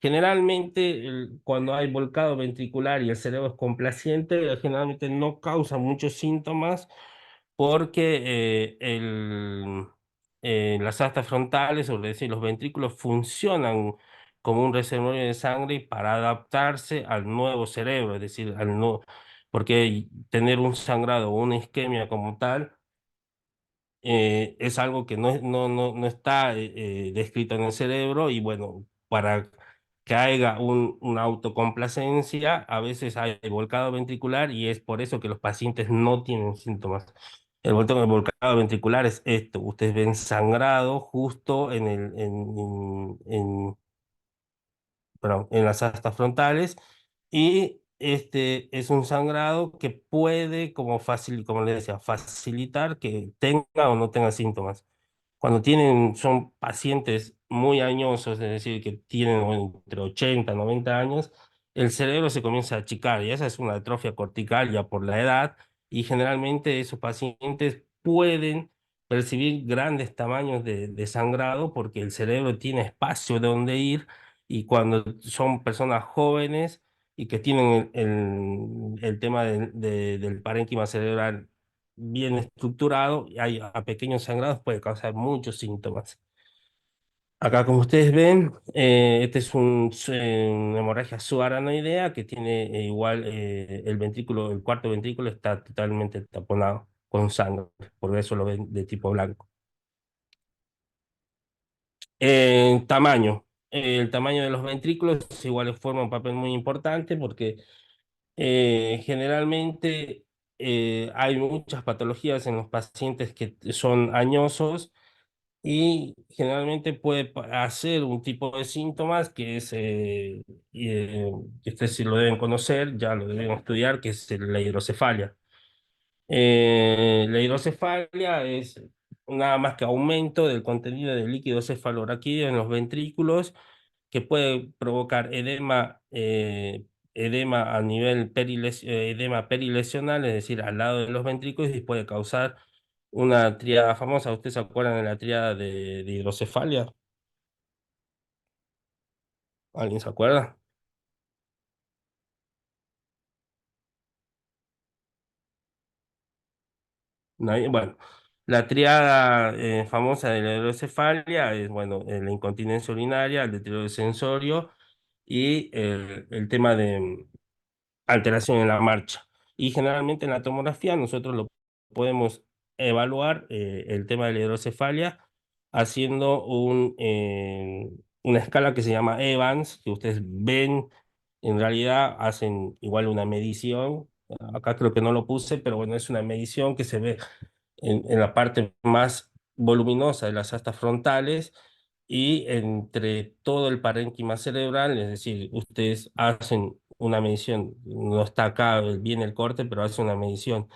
Speaker 1: Generalmente, cuando hay volcado ventricular y el cerebro es complaciente, generalmente no causa muchos síntomas porque las astas frontales, o es decir, los ventrículos funcionan como un reservorio de sangre para adaptarse al nuevo cerebro, es decir, al nuevo, porque tener un sangrado o una isquemia como tal es algo que no está descrito en el cerebro y bueno, para que haya una autocomplacencia, a veces hay volcado ventricular y es por eso que los pacientes no tienen síntomas. El volcado ventricular es esto, ustedes ven sangrado justo perdón, en las astas frontales y este es un sangrado que puede, como les decía, facilitar que tenga o no tenga síntomas. Cuando son pacientes muy añosos, es decir, que tienen entre 80 y 90 años, el cerebro se comienza a achicar y esa es una atrofia cortical ya por la edad y generalmente esos pacientes pueden percibir grandes tamaños de sangrado porque el cerebro tiene espacio de donde ir y cuando son personas jóvenes y que tienen el tema del parénquima cerebral bien estructurado, y hay a pequeños sangrados puede causar muchos síntomas. Acá, como ustedes ven, este es una hemorragia subaranoidea que tiene igual el ventrículo, el cuarto ventrículo está totalmente taponado con sangre, por eso lo ven de tipo blanco. Tamaño. El tamaño de los ventrículos igual forma un papel muy importante porque generalmente hay muchas patologías en los pacientes que son añosos y generalmente puede hacer un tipo de síntomas que es, que ustedes sí lo deben conocer, ya lo deben estudiar, que es la hidrocefalia. La hidrocefalia es nada más que aumento del contenido del líquido cefalorraquídeo en los ventrículos que puede provocar edema a nivel edema perilesional, es decir, al lado de los ventrículos y puede causar una triada famosa. ¿Ustedes se acuerdan de la triada de hidrocefalia? ¿Alguien se acuerda? Nadie. Bueno, la triada famosa de la hidrocefalia es, bueno, la incontinencia urinaria, el deterioro sensorio y el tema de alteración en la marcha. Y generalmente en la tomografía nosotros lo podemos evaluar el tema de la hidrocefalia haciendo una escala que se llama Evans, que ustedes ven, en realidad hacen igual una medición. Acá creo que no lo puse, pero bueno, es una medición que se ve en la parte más voluminosa de las astas frontales y entre todo el parénquima cerebral, es decir, ustedes hacen una medición, no está acá bien el corte, pero hacen una medición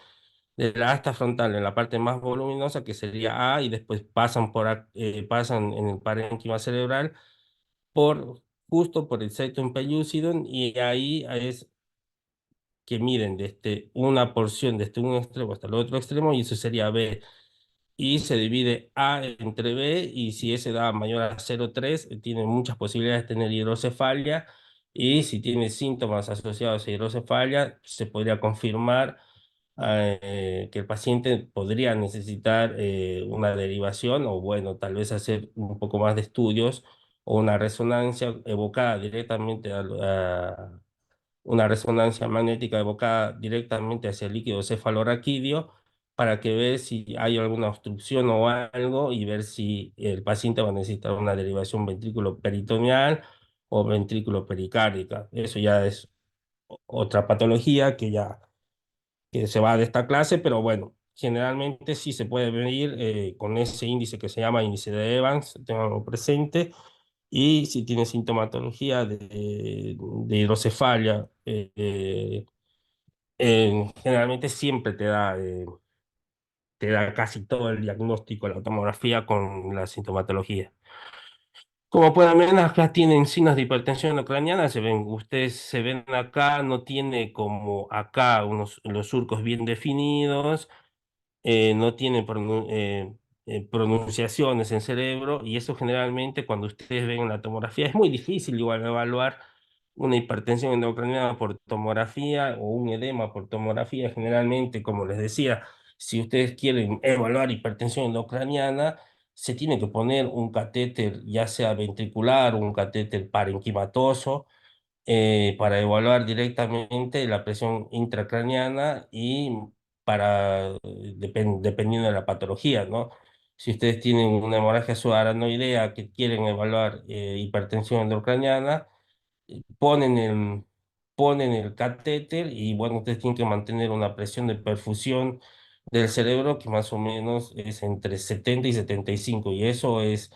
Speaker 1: de la asta frontal en la parte más voluminosa, que sería A, y después pasan en el parénquima cerebral justo por el septum pellucidum, y ahí es que miden desde una porción, desde un extremo hasta el otro extremo, y eso sería B y se divide A entre B y si ese da mayor a 0,3 tiene muchas posibilidades de tener hidrocefalia y si tiene síntomas asociados a hidrocefalia se podría confirmar que el paciente podría necesitar una derivación o bueno, tal vez hacer un poco más de estudios o una resonancia evocada directamente una resonancia magnética evocada directamente hacia el líquido cefalorraquídeo para que ver si hay alguna obstrucción o algo y ver si el paciente va a necesitar una derivación ventrículo peritoneal o ventrículo pericárdica. Eso ya es otra patología que se va de esta clase, pero bueno, generalmente sí se puede medir con ese índice que se llama índice de Evans, tenganlo presente, y si tiene sintomatología de hidrocefalia, generalmente siempre te da casi todo el diagnóstico, la tomografía con la sintomatología. Como pueden ver, acá tienen signos de hipertensión intracraniana, ustedes se ven acá, no tiene como acá los surcos bien definidos, no tiene pronunciaciones en cerebro, y eso generalmente cuando ustedes ven la tomografía es muy difícil igual evaluar una hipertensión endocrinal por tomografía o un edema por tomografía. Generalmente, como les decía, si ustedes quieren evaluar hipertensión endocraniana, se tiene que poner un catéter, ya sea ventricular o un catéter parenquimatoso, para evaluar directamente la presión intracraniana y dependiendo de la patología, ¿no? Si ustedes tienen una hemorragia subaranoidea que quieren evaluar hipertensión endocraniana, ponen ponen el catéter y bueno, ustedes tienen que mantener una presión de perfusión del cerebro que más o menos es entre 70 y 75, y eso es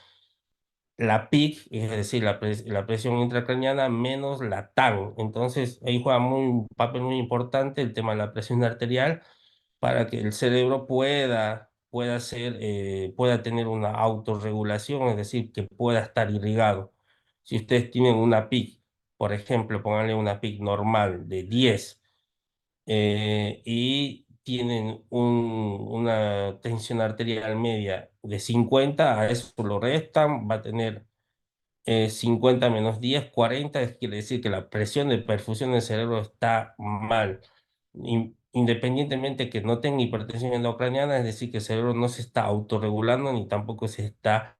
Speaker 1: la PIC, es decir, la presión intracraniana menos la TAN. Entonces, ahí juega un papel muy importante el tema de la presión arterial para que el cerebro pueda tener una autorregulación, es decir, que pueda estar irrigado. Si ustedes tienen una PIC, por ejemplo, pónganle una PIC normal de 10, y tienen una tensión arterial media de 50, a eso lo restan, va a tener 50 menos 10, 40, quiere decir que la presión de perfusión del cerebro está mal. Independientemente que no tenga hipertensión endocraniana, es decir, que el cerebro no se está autorregulando ni tampoco se está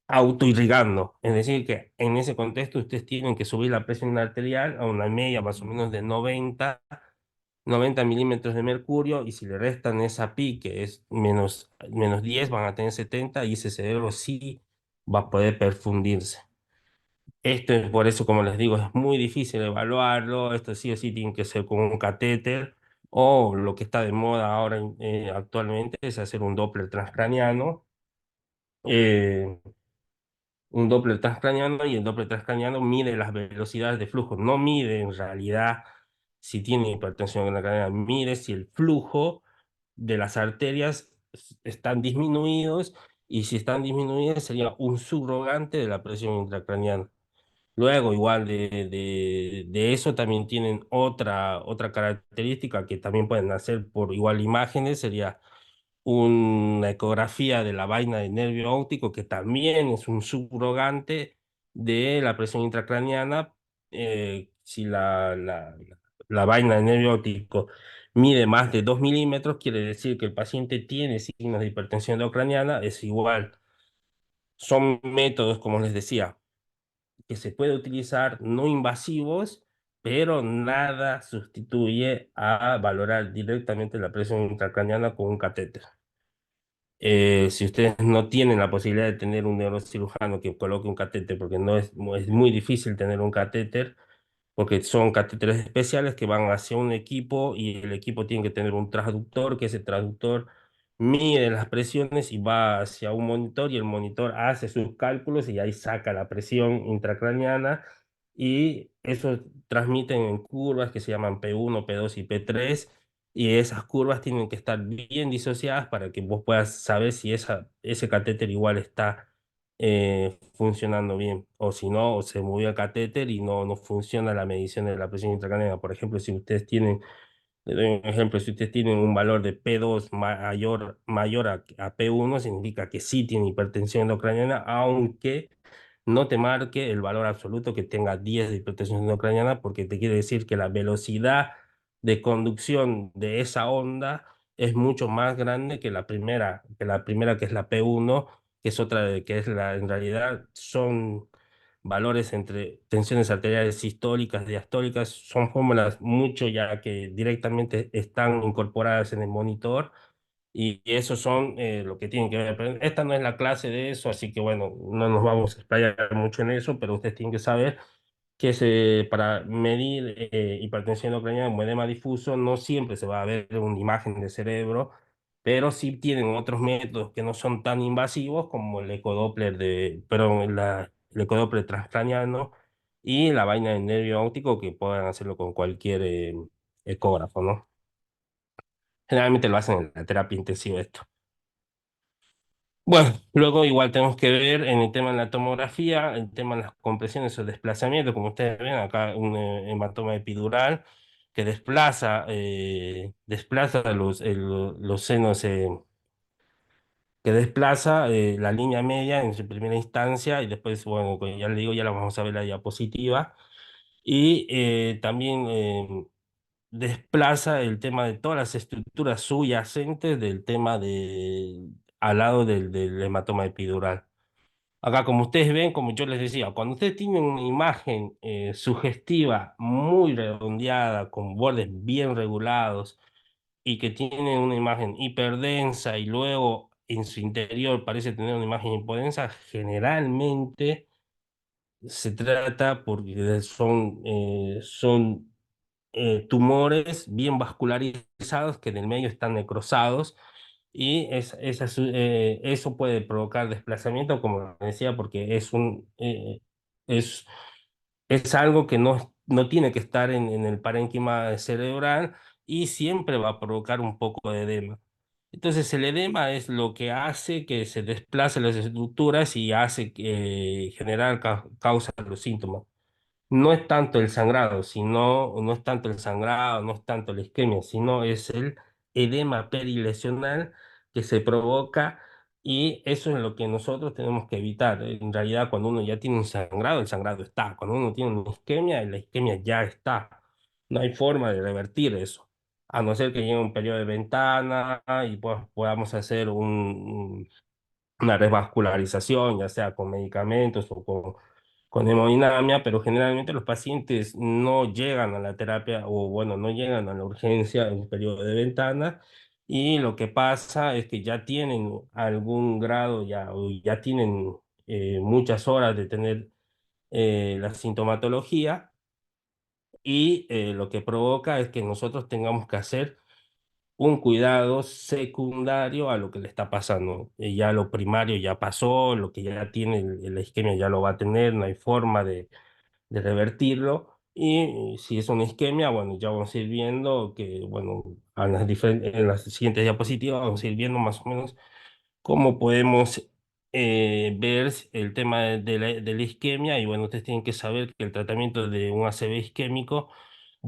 Speaker 1: autoirrigando. Es decir, que en ese contexto ustedes tienen que subir la presión arterial a una media más o menos de 90 milímetros de mercurio, y si le restan esa pi, que es menos 10, van a tener 70, y ese cerebro sí va a poder perfundirse. Esto es por eso, como les digo, es muy difícil evaluarlo. Esto sí o sí tiene que ser con un catéter, o lo que está de moda ahora actualmente es hacer un Doppler transcraniano. eh, un Doppler transcraniano, y el Doppler transcraniano mide las velocidades de flujo, no mide en realidad si tiene hipertensión en la cadena, mide si el flujo de las arterias están disminuidos, y si están disminuidos sería un subrogante de la presión intracraniana. Luego, igual de eso, también tienen otra característica que también pueden hacer por igual imágenes, sería una ecografía de la vaina de nervio óptico, que también es un subrogante de la presión intracraniana. Si la vaina de nervio óptico mide más de 2 milímetros, quiere decir que el paciente tiene signos de hipertensión endocraniana, es igual. Son métodos, como les decía, que se puede utilizar no invasivos, pero nada sustituye a valorar directamente la presión intracraniana con un catéter. Si ustedes no tienen la posibilidad de tener un neurocirujano que coloque un catéter, porque es muy difícil tener un catéter, porque son catéteres especiales que van hacia un equipo, y el equipo tiene que tener un traductor, que ese traductor mide las presiones y va hacia un monitor, y el monitor hace sus cálculos y ahí saca la presión intracraniana, y eso transmiten en curvas que se llaman P1, P2 y P3, y esas curvas tienen que estar bien disociadas para que vos puedas saber si ese catéter igual está funcionando bien, o si no, o se movió el catéter y no funciona la medición de la presión intracraniana. Por ejemplo, si ustedes tienen, le doy un ejemplo, si ustedes tienen un valor de P2 mayor a P1, significa que sí tiene hipertensión endocraniana, aunque no te marque el valor absoluto que tenga 10 de hipertensión endocraniana, porque te quiere decir que la velocidad de conducción de esa onda es mucho más grande que la primera, que es la P1, que es en realidad son valores entre tensiones arteriales sistólicas, diastólicas, son fórmulas mucho ya que directamente están incorporadas en el monitor, y eso son lo que tienen que ver. Pero esta no es la clase de eso, así que bueno, no nos vamos a explayar mucho en eso, pero ustedes tienen que saber que para medir hipertensión intracraniana como edema difuso no siempre se va a ver una imagen de cerebro, pero sí tienen otros métodos que no son tan invasivos como el ecodoppler perdón, el ecodoppler transcraniano y la vaina de nervio óptico que puedan hacerlo con cualquier ecógrafo, ¿no? Generalmente lo hacen en la terapia intensiva esto. Bueno, luego igual tenemos que ver en el tema de la tomografía, el tema de las compresiones o desplazamientos, como ustedes ven acá un hematoma epidural que desplaza los senos, que desplaza la línea media en su primera instancia y después, bueno, como ya le digo, ya la vamos a ver en la diapositiva. Y también desplaza el tema de todas las estructuras subyacentes del tema al lado del hematoma epidural. Acá, como ustedes ven, como yo les decía, cuando ustedes tienen una imagen sugestiva muy redondeada, con bordes bien regulados y que tienen una imagen hiperdensa y luego en su interior parece tener una imagen hipodensa, generalmente se trata porque son tumores bien vascularizados que en el medio están necrosados y eso puede provocar desplazamiento, como decía, porque es, es algo que no tiene que estar en el parénquima cerebral y siempre va a provocar un poco de edema. Entonces el edema es lo que hace que se desplacen las estructuras y hace que causa los síntomas. No es tanto el sangrado, no es tanto el sangrado, no es tanto la isquemia, sino es el edema perilesional que se provoca y eso es lo que nosotros tenemos que evitar. En realidad, cuando uno ya tiene un sangrado, el sangrado está. Cuando uno tiene una isquemia, la isquemia ya está. No hay forma de revertir eso, a no ser que llegue un periodo de ventana y pues podamos hacer una revascularización, ya sea con medicamentos o con hemodinamia, pero generalmente los pacientes no llegan a la terapia o bueno, no llegan a la urgencia en un periodo de ventana y lo que pasa es que ya tienen algún grado ya, o ya tienen muchas horas de tener la sintomatología y lo que provoca es que nosotros tengamos que hacer un cuidado secundario a lo que le está pasando. Ya lo primario ya pasó, lo que ya tiene la isquemia ya lo va a tener, no hay forma de revertirlo. Y si es una isquemia, bueno, ya vamos a ir viendo que, bueno, en las siguientes diapositivas vamos a ir viendo más o menos cómo podemos ver el tema de la isquemia. Y bueno, ustedes tienen que saber que el tratamiento de un ACV isquémico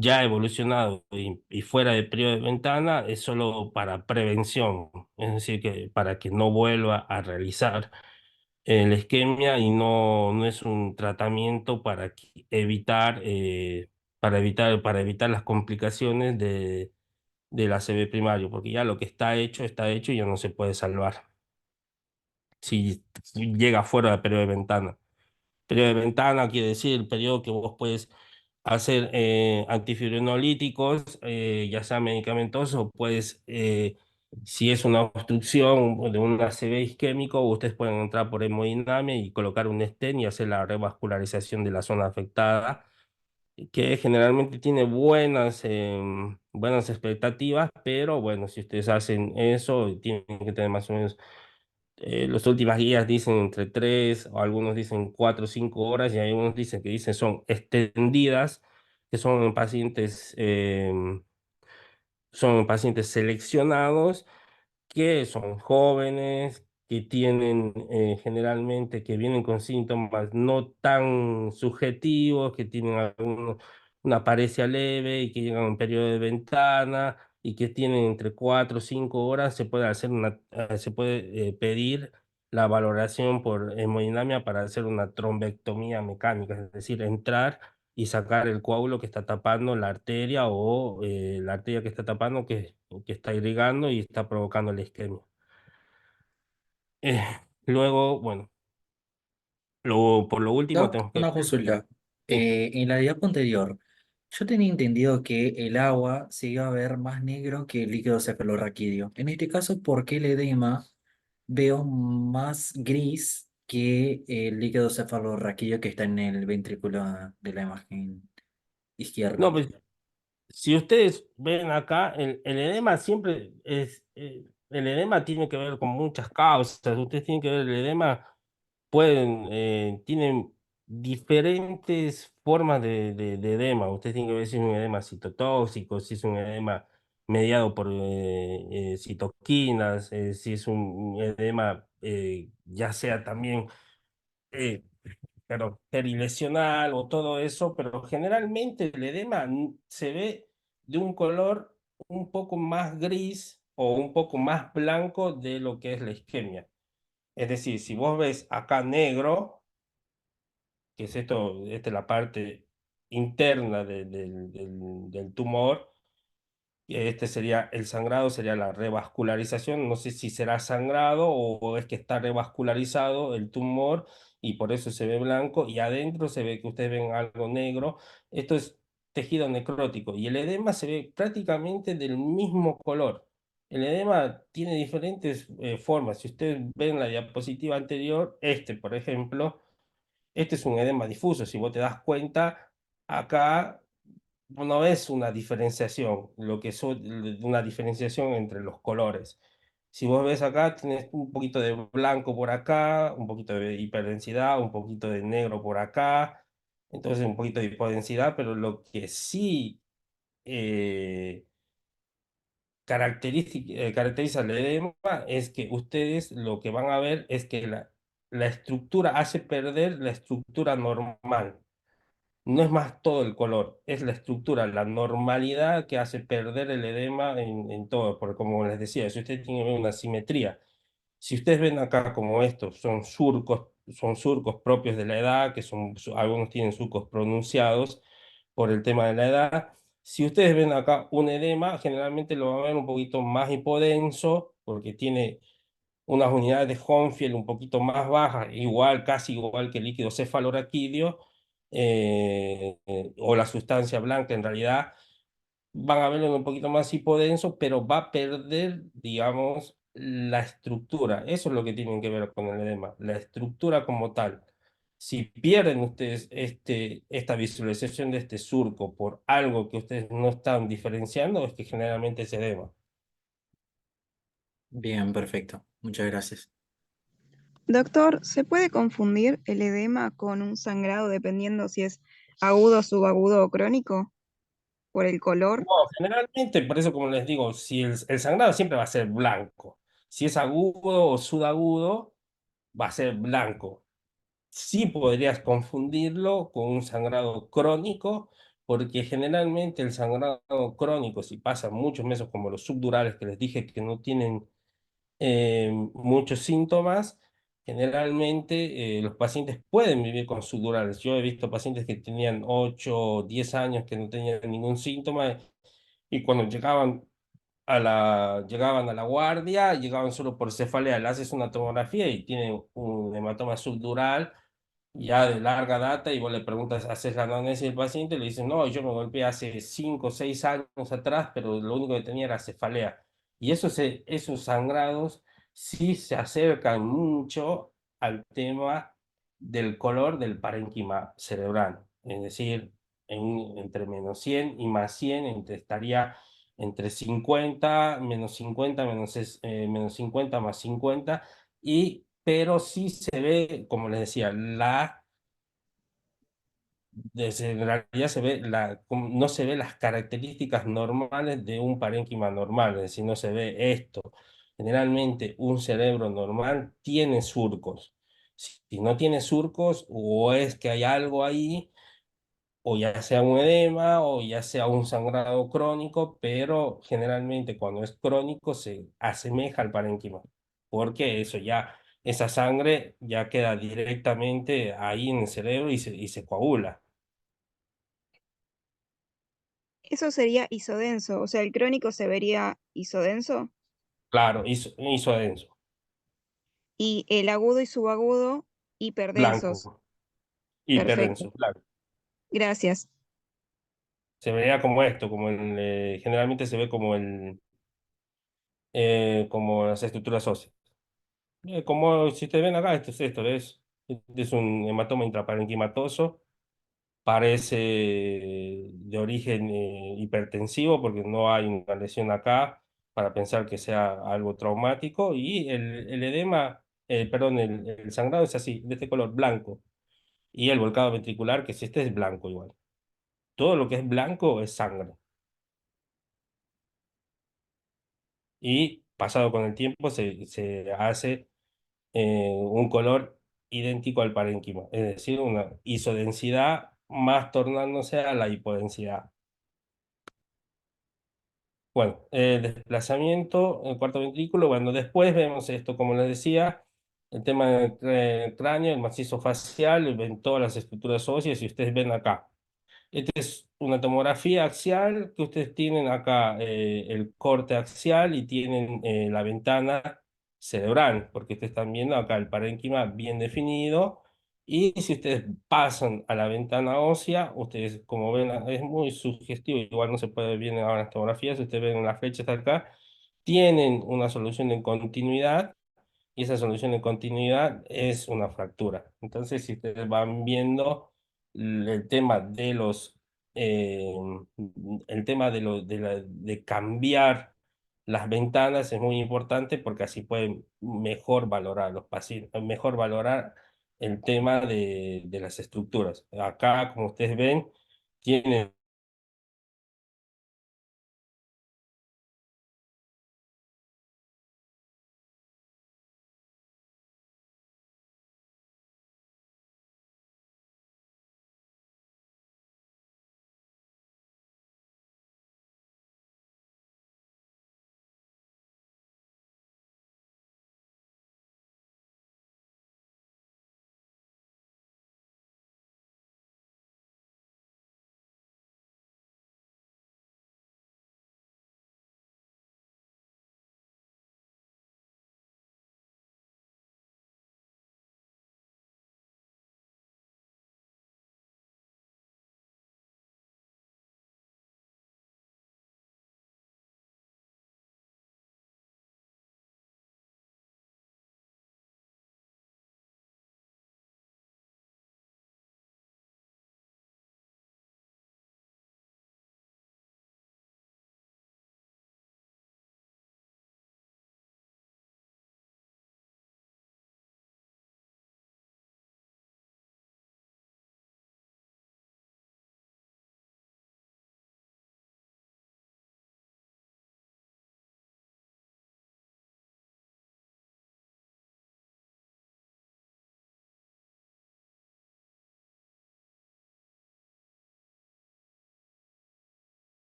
Speaker 1: ya evolucionado y fuera de periodo de ventana es solo para prevención, es decir, que para que no vuelva a realizar la isquemia y no es un tratamiento para evitar las complicaciones del ACV primario, porque ya lo que está hecho y ya no se puede salvar si llega fuera del periodo de ventana. Periodo de ventana quiere decir el periodo que vos puedes hacer antifibrinolíticos, ya sea medicamentosos, o puedes, si es una obstrucción de un ACV isquémico, ustedes pueden entrar por hemodinamia y colocar un stent y hacer la revascularización de la zona afectada, que generalmente tiene buenas expectativas, pero bueno, si ustedes hacen eso, tienen que tener más o menos las últimas guías dicen entre 3, o algunos dicen 4 o 5 horas, y hay algunos que dicen son extendidas, que son pacientes seleccionados que son jóvenes, que tienen generalmente, que vienen con síntomas no tan subjetivos, que tienen una paresia leve y que llegan a un periodo de ventana y que tienen entre 4 o 5 horas, se puede pedir la valoración por hemodinamia para hacer una trombectomía mecánica, es decir, entrar y sacar el coágulo que está tapando la arteria o la arteria que está tapando que está irrigando y está provocando la isquemia. Eh, Luego, bueno, por lo último
Speaker 4: Doc,
Speaker 1: tenemos que
Speaker 4: una
Speaker 1: ver.
Speaker 4: consulta.
Speaker 1: Sí,
Speaker 4: En la diapo anterior, Yo tenía entendido que el agua se iba a ver más negro que el líquido cefalorraquídeo. En este caso, ¿por qué el edema veo más gris que el líquido cefalorraquídeo que está en el ventrículo de la imagen izquierda?
Speaker 1: No, pues si ustedes ven acá, el edema siempre el edema tiene que ver con muchas causas. Ustedes tienen que ver el edema, tienen diferentes formas de edema. Ustedes tienen que ver si es un edema citotóxico, si es un edema mediado por citoquinas, si es un edema ya sea también eh, pero perilesional o todo eso, pero generalmente el edema se ve de un color un poco más gris o un poco más blanco de lo que es la isquemia. Es decir, si vos ves acá negro, que es esto, esta es la parte interna del tumor, este sería el sangrado, sería la revascularización. No sé si será sangrado o es que está revascularizado el tumor y por eso se ve blanco. Y adentro se ve que ustedes ven algo negro. Esto es tejido necrótico y el edema se ve prácticamente del mismo color. El edema tiene diferentes formas. Si ustedes ven la diapositiva anterior, por ejemplo, este es un edema difuso. Si vos te das cuenta, acá no es una diferenciación, lo que es una diferenciación entre los colores. Si vos ves acá, tienes un poquito de blanco por acá, un poquito de hiperdensidad, un poquito de negro por acá, entonces un poquito de hipodensidad, pero lo que sí eh, caracteriza el edema es que ustedes lo que van a ver es que la estructura hace perder la estructura normal. No es más todo el color, es la estructura, la normalidad que hace perder el edema en todo, porque como les decía, si ustedes tienen una simetría, si ustedes ven acá como estos, son surcos propios de la edad, que algunos tienen surcos pronunciados por el tema de la edad. Si ustedes ven acá un edema, generalmente lo van a ver un poquito más hipodenso, porque tiene unas unidades de Hounsfield un poquito más bajas, igual, casi igual que el líquido cefalorraquídeo, o la sustancia blanca en realidad, van a verlo un poquito más hipodenso, pero va a perder, digamos, la estructura. Eso es lo que tienen que ver con el edema, la estructura como tal. Si pierden ustedes esta visualización de este surco por algo que ustedes no están diferenciando, es que generalmente es edema.
Speaker 4: Bien, perfecto. Muchas gracias.
Speaker 7: Doctor, ¿se puede confundir el edema con un sangrado dependiendo si es agudo, subagudo o crónico por el color?
Speaker 1: No, generalmente, por eso como les digo, si el sangrado siempre va a ser blanco. Si es agudo o sudagudo, va a ser blanco. Sí podrías confundirlo con un sangrado crónico, porque generalmente el sangrado crónico, si pasa muchos meses como los subdurales que les dije que no tienen muchos síntomas, generalmente los pacientes pueden vivir con subdurales. Yo he visto pacientes que tenían 8 o 10 años que no tenían ningún síntoma y cuando llegaban a la guardia, llegaban solo por cefalea, le haces una tomografía y tienen un hematoma subdural ya de larga data y vos le preguntas, haces la anamnesis del paciente y le dices, no, yo me golpeé hace 5 o 6 años atrás, pero lo único que tenía era cefalea. Y esos sangrados sí se acercan mucho al tema del color del parénquima cerebral. Es decir, entre -100 y +100, estaría entre 50, -50, -50, +50, pero sí se ve, como les decía, en realidad no se ve las características normales de un parénquima normal, es decir, no se ve esto. Generalmente un cerebro normal tiene surcos. Si no tiene surcos, o es que hay algo ahí, o ya sea un edema, o ya sea un sangrado crónico, pero generalmente cuando es crónico se asemeja al parénquima, porque esa sangre ya queda directamente ahí en el cerebro y se coagula.
Speaker 7: Eso sería isodenso, o sea, el crónico se vería isodenso
Speaker 1: Claro, hizo denso,
Speaker 7: y el agudo y subagudo hiperdensos.
Speaker 1: blanco,
Speaker 7: Perfecto,
Speaker 1: hiperdenso, blanco.
Speaker 7: gracias.
Speaker 1: Se vería como esto, generalmente se ve como las estructuras óseas. Como si te ven acá, esto es esto, ¿ves? Este es un hematoma intraparenquimatoso, parece de origen hipertensivo porque no hay una lesión acá para pensar que sea algo traumático y el edema, perdón, el sangrado es así, de este color blanco y el volcado ventricular, que si este es blanco igual. Todo lo que es blanco es sangre y pasado con el tiempo se hace un color idéntico al parénquima, es decir, una isodensidad más tornándose a la hipodensidad. Bueno, el desplazamiento, el cuarto ventrículo, bueno, después vemos esto, como les decía, el tema del cráneo, el macizo facial, ven todas las estructuras óseas y ustedes ven acá. Esta es una tomografía axial que ustedes tienen acá el corte axial y tienen la ventana cerebral, porque ustedes están viendo acá el parénquima bien definido. Y si ustedes pasan a la ventana ósea, ustedes como ven, es muy sugestivo, igual no se puede ver bien ahora en las tomografías, si ustedes ven las flechas acá, tienen una solución de continuidad y esa solución de continuidad es una fractura. Entonces, si ustedes van viendo el tema de eh, el tema de cambiar las ventanas es muy importante porque así pueden mejor valorar los pacientes, mejor valorar el tema de las estructuras. Acá, como ustedes ven, tienen